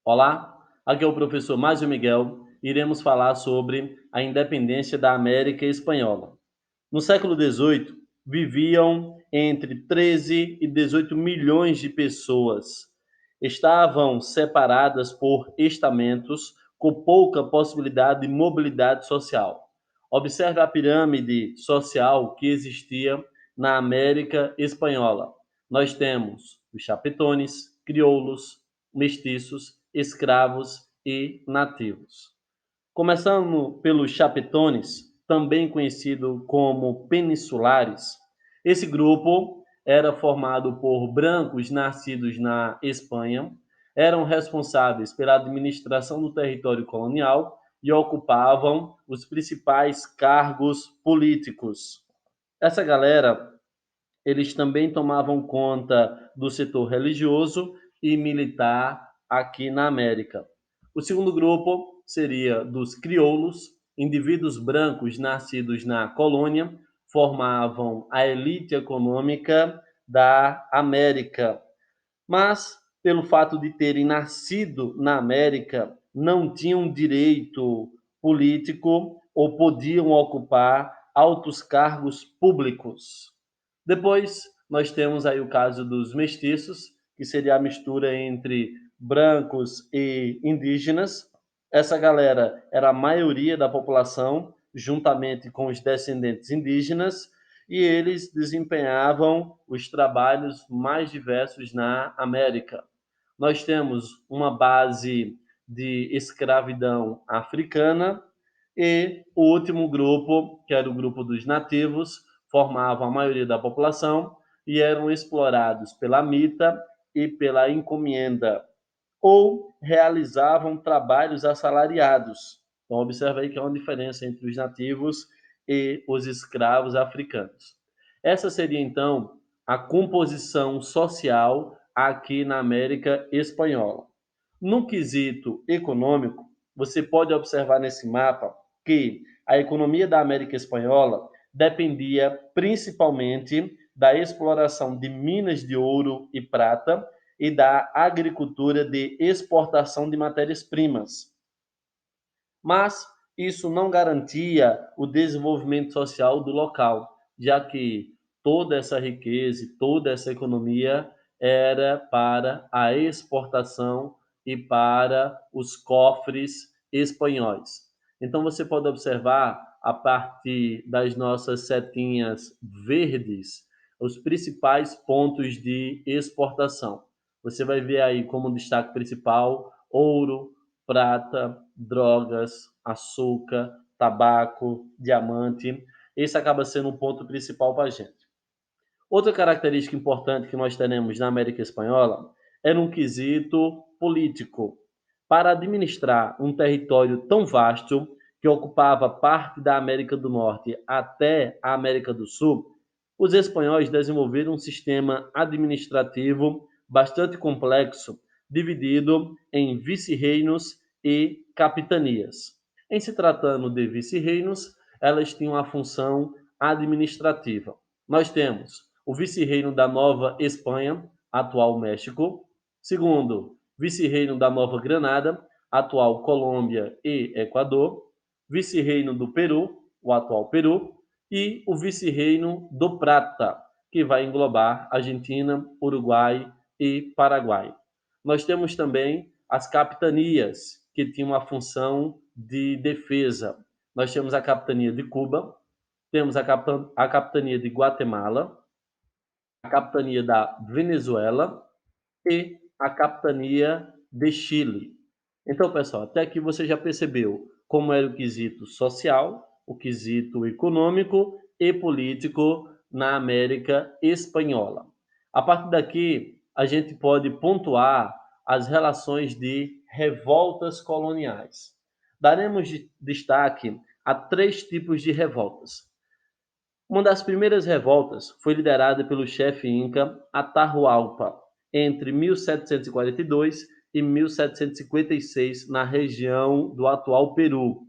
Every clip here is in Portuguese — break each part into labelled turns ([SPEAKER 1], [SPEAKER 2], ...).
[SPEAKER 1] Olá, aqui é o professor Márcio Miguel. Iremos falar sobre a independência da América Espanhola. No século XVIII, viviam entre 13 e 18 milhões de pessoas. Estavam separadas por estamentos com pouca possibilidade de mobilidade social. Observe a pirâmide social que existia na América Espanhola. Nós temos os chapetones, crioulos, mestiços, escravos e nativos. Começando pelos chapetones, também conhecido como peninsulares, esse grupo era formado por brancos nascidos na Espanha, eram responsáveis pela administração do território colonial e ocupavam os principais cargos políticos. Essa galera, eles também tomavam conta do setor religioso e militar aqui na América. O segundo grupo seria dos crioulos, indivíduos brancos nascidos na colônia, formavam a elite econômica da América. Mas, pelo fato de terem nascido na América, não tinham direito político ou podiam ocupar altos cargos públicos. Depois, nós temos aí o caso dos mestiços, que seria a mistura entre brancos e indígenas. Essa galera era a maioria da população, juntamente com os descendentes indígenas, e eles desempenhavam os trabalhos mais diversos na América. Nós temos uma base de escravidão africana e o último grupo, que era o grupo dos nativos, formavam a maioria da população e eram explorados pela mita e pela encomienda, ou realizavam trabalhos assalariados. Então, observe aí que há uma diferença entre os nativos e os escravos africanos. Essa seria, então, a composição social aqui na América Espanhola. No quesito econômico, você pode observar nesse mapa que a economia da América Espanhola dependia principalmente da exploração de minas de ouro e prata e da agricultura de exportação de matérias-primas. Mas isso não garantia o desenvolvimento social do local, já que toda essa riqueza e toda essa economia era para a exportação e para os cofres espanhóis. Então você pode observar a partir das nossas setinhas verdes os principais pontos de exportação. Você vai ver aí como destaque principal ouro, prata, drogas, açúcar, tabaco, diamante. Esse acaba sendo um ponto principal para a gente. Outra característica importante que nós teremos na América Espanhola era um quesito político. Para administrar um território tão vasto, que ocupava parte da América do Norte até a América do Sul, os espanhóis desenvolveram um sistema administrativo bastante complexo, dividido em vice-reinos e capitanias. Em se tratando de vice-reinos, elas tinham a função administrativa. Nós temos o vice-reino da Nova Espanha, atual México. Segundo, vice-reino da Nova Granada, atual Colômbia e Equador. Vice-reino do Peru, o atual Peru. E o vice-reino do Prata, que vai englobar Argentina, Uruguai e Paraguai. Nós temos também as capitanias, que tinham a função de defesa. Nós temos a capitania de Cuba, temos a capitania de Guatemala, a capitania da Venezuela e a capitania de Chile. Então, pessoal, até aqui você já percebeu como era o quesito social, o quesito econômico e político na América Espanhola. A partir daqui, a gente pode pontuar as relações de revoltas coloniais. Daremos destaque a três tipos de revoltas. Uma das primeiras revoltas foi liderada pelo chefe inca Atahualpa entre 1742 e 1756 na região do atual Peru.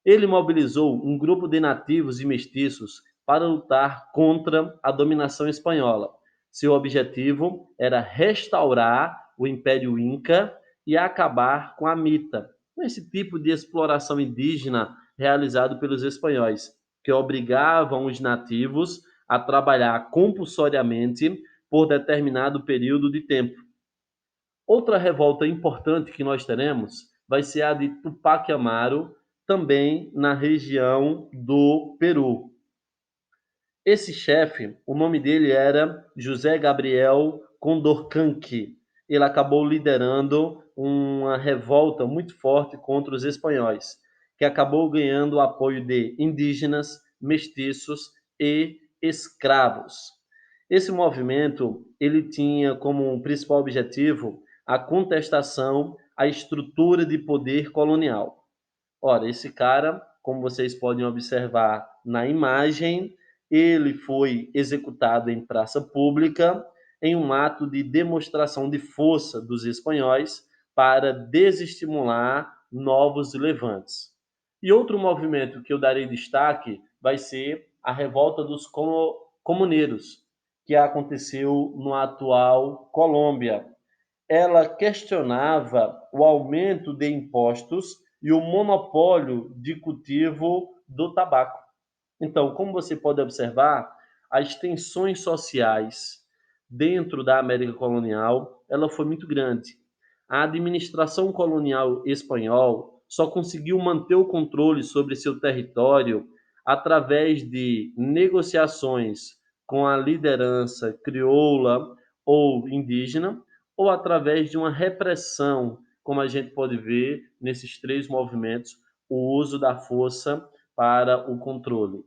[SPEAKER 1] Ele mobilizou um grupo de nativos e mestiços para lutar contra a dominação espanhola. Seu objetivo era restaurar o Império Inca e acabar com a mita, com esse tipo de exploração indígena realizado pelos espanhóis, que obrigavam os nativos a trabalhar compulsoriamente por determinado período de tempo. Outra revolta importante que nós teremos vai ser a de Tupac Amaru, também na região do Peru. Esse chefe, o nome dele era José Gabriel Condorcanqui. Ele acabou liderando uma revolta muito forte contra os espanhóis, que acabou ganhando o apoio de indígenas, mestiços e escravos. Esse movimento ele tinha como principal objetivo a contestação à estrutura de poder colonial. Ora, esse cara, como vocês podem observar na imagem, ele foi executado em praça pública em um ato de demonstração de força dos espanhóis para desestimular novos levantes. E outro movimento que eu darei destaque vai ser a revolta dos comuneiros, que aconteceu no atual Colômbia. Ela questionava o aumento de impostos e o monopólio de cultivo do tabaco. Então, como você pode observar, as tensões sociais dentro da América colonial, ela foi muito grande. A administração colonial espanhol só conseguiu manter o controle sobre seu território através de negociações com a liderança crioula ou indígena, ou através de uma repressão, como a gente pode ver nesses três movimentos, o uso da força para o controle.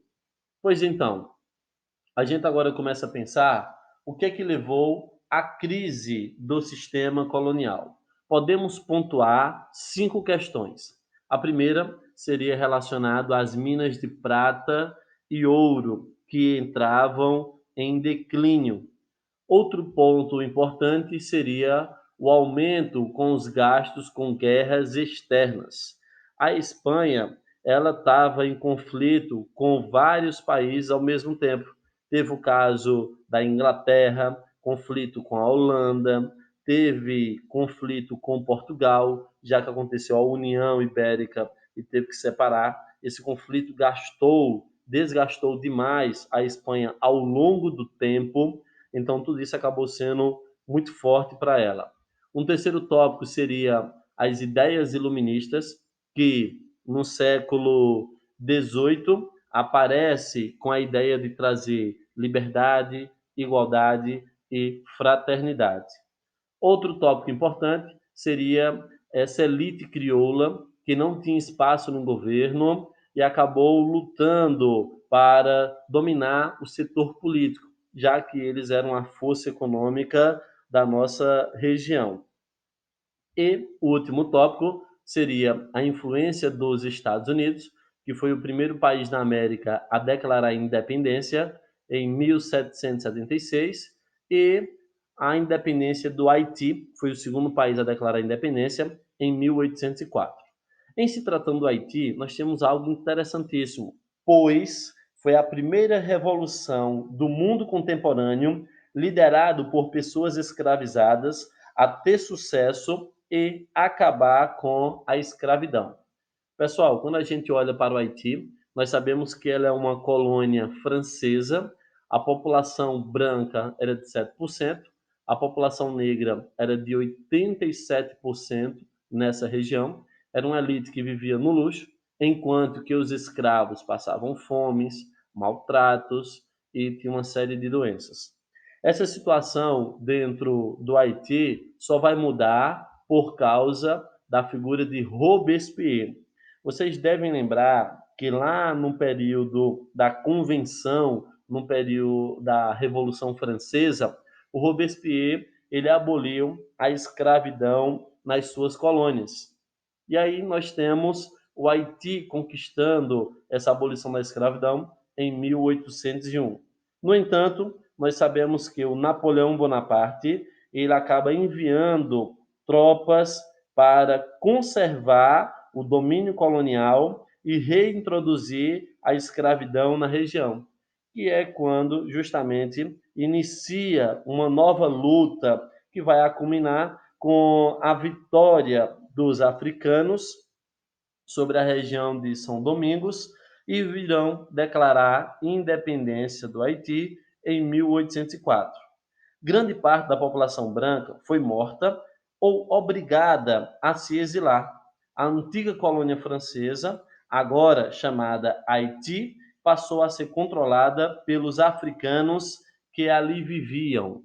[SPEAKER 1] Pois então, a gente agora começa a pensar o que é que levou à crise do sistema colonial. Podemos pontuar 5 questões. A primeira seria relacionada às minas de prata e ouro que entravam em declínio. Outro ponto importante seria o aumento com os gastos com guerras externas. A Espanha, ela estava em conflito com vários países ao mesmo tempo. Teve o caso da Inglaterra, conflito com a Holanda, teve conflito com Portugal, já que aconteceu a União Ibérica e teve que separar. Esse conflito desgastou demais a Espanha ao longo do tempo, então, tudo isso acabou sendo muito forte para ela. Um terceiro tópico seria as ideias iluministas, que no século XVIII aparece com a ideia de trazer liberdade, igualdade e fraternidade. Outro tópico importante seria essa elite crioula que não tinha espaço no governo e acabou lutando para dominar o setor político, já que eles eram a força econômica da nossa região. E o último tópico seria a influência dos Estados Unidos, que foi o primeiro país na América a declarar independência em 1776, e a independência do Haiti, foi o segundo país a declarar independência, em 1804. Em se tratando do Haiti, nós temos algo interessantíssimo, pois foi a primeira revolução do mundo contemporâneo liderado por pessoas escravizadas a ter sucesso e acabar com a escravidão. Pessoal, quando a gente olha para o Haiti, nós sabemos que ela é uma colônia francesa, a população branca era de 7%, a população negra era de 87% nessa região, era uma elite que vivia no luxo, enquanto que os escravos passavam fomes, maltratos e tinha uma série de doenças. Essa situação dentro do Haiti só vai mudar por causa da figura de Robespierre. Vocês devem lembrar que lá no período da Convenção, no período da Revolução Francesa, o Robespierre ele aboliu a escravidão nas suas colônias. E aí nós temos o Haiti conquistando essa abolição da escravidão em 1801. No entanto, nós sabemos que o Napoleão Bonaparte ele acaba enviando tropas para conservar o domínio colonial e reintroduzir a escravidão na região, que é quando justamente inicia uma nova luta que vai culminar com a vitória dos africanos sobre a região de São Domingos e virão declarar independência do Haiti em 1804. Grande parte da população branca foi morta ou obrigada a se exilar. A antiga colônia francesa, agora chamada Haiti, passou a ser controlada pelos africanos que ali viviam.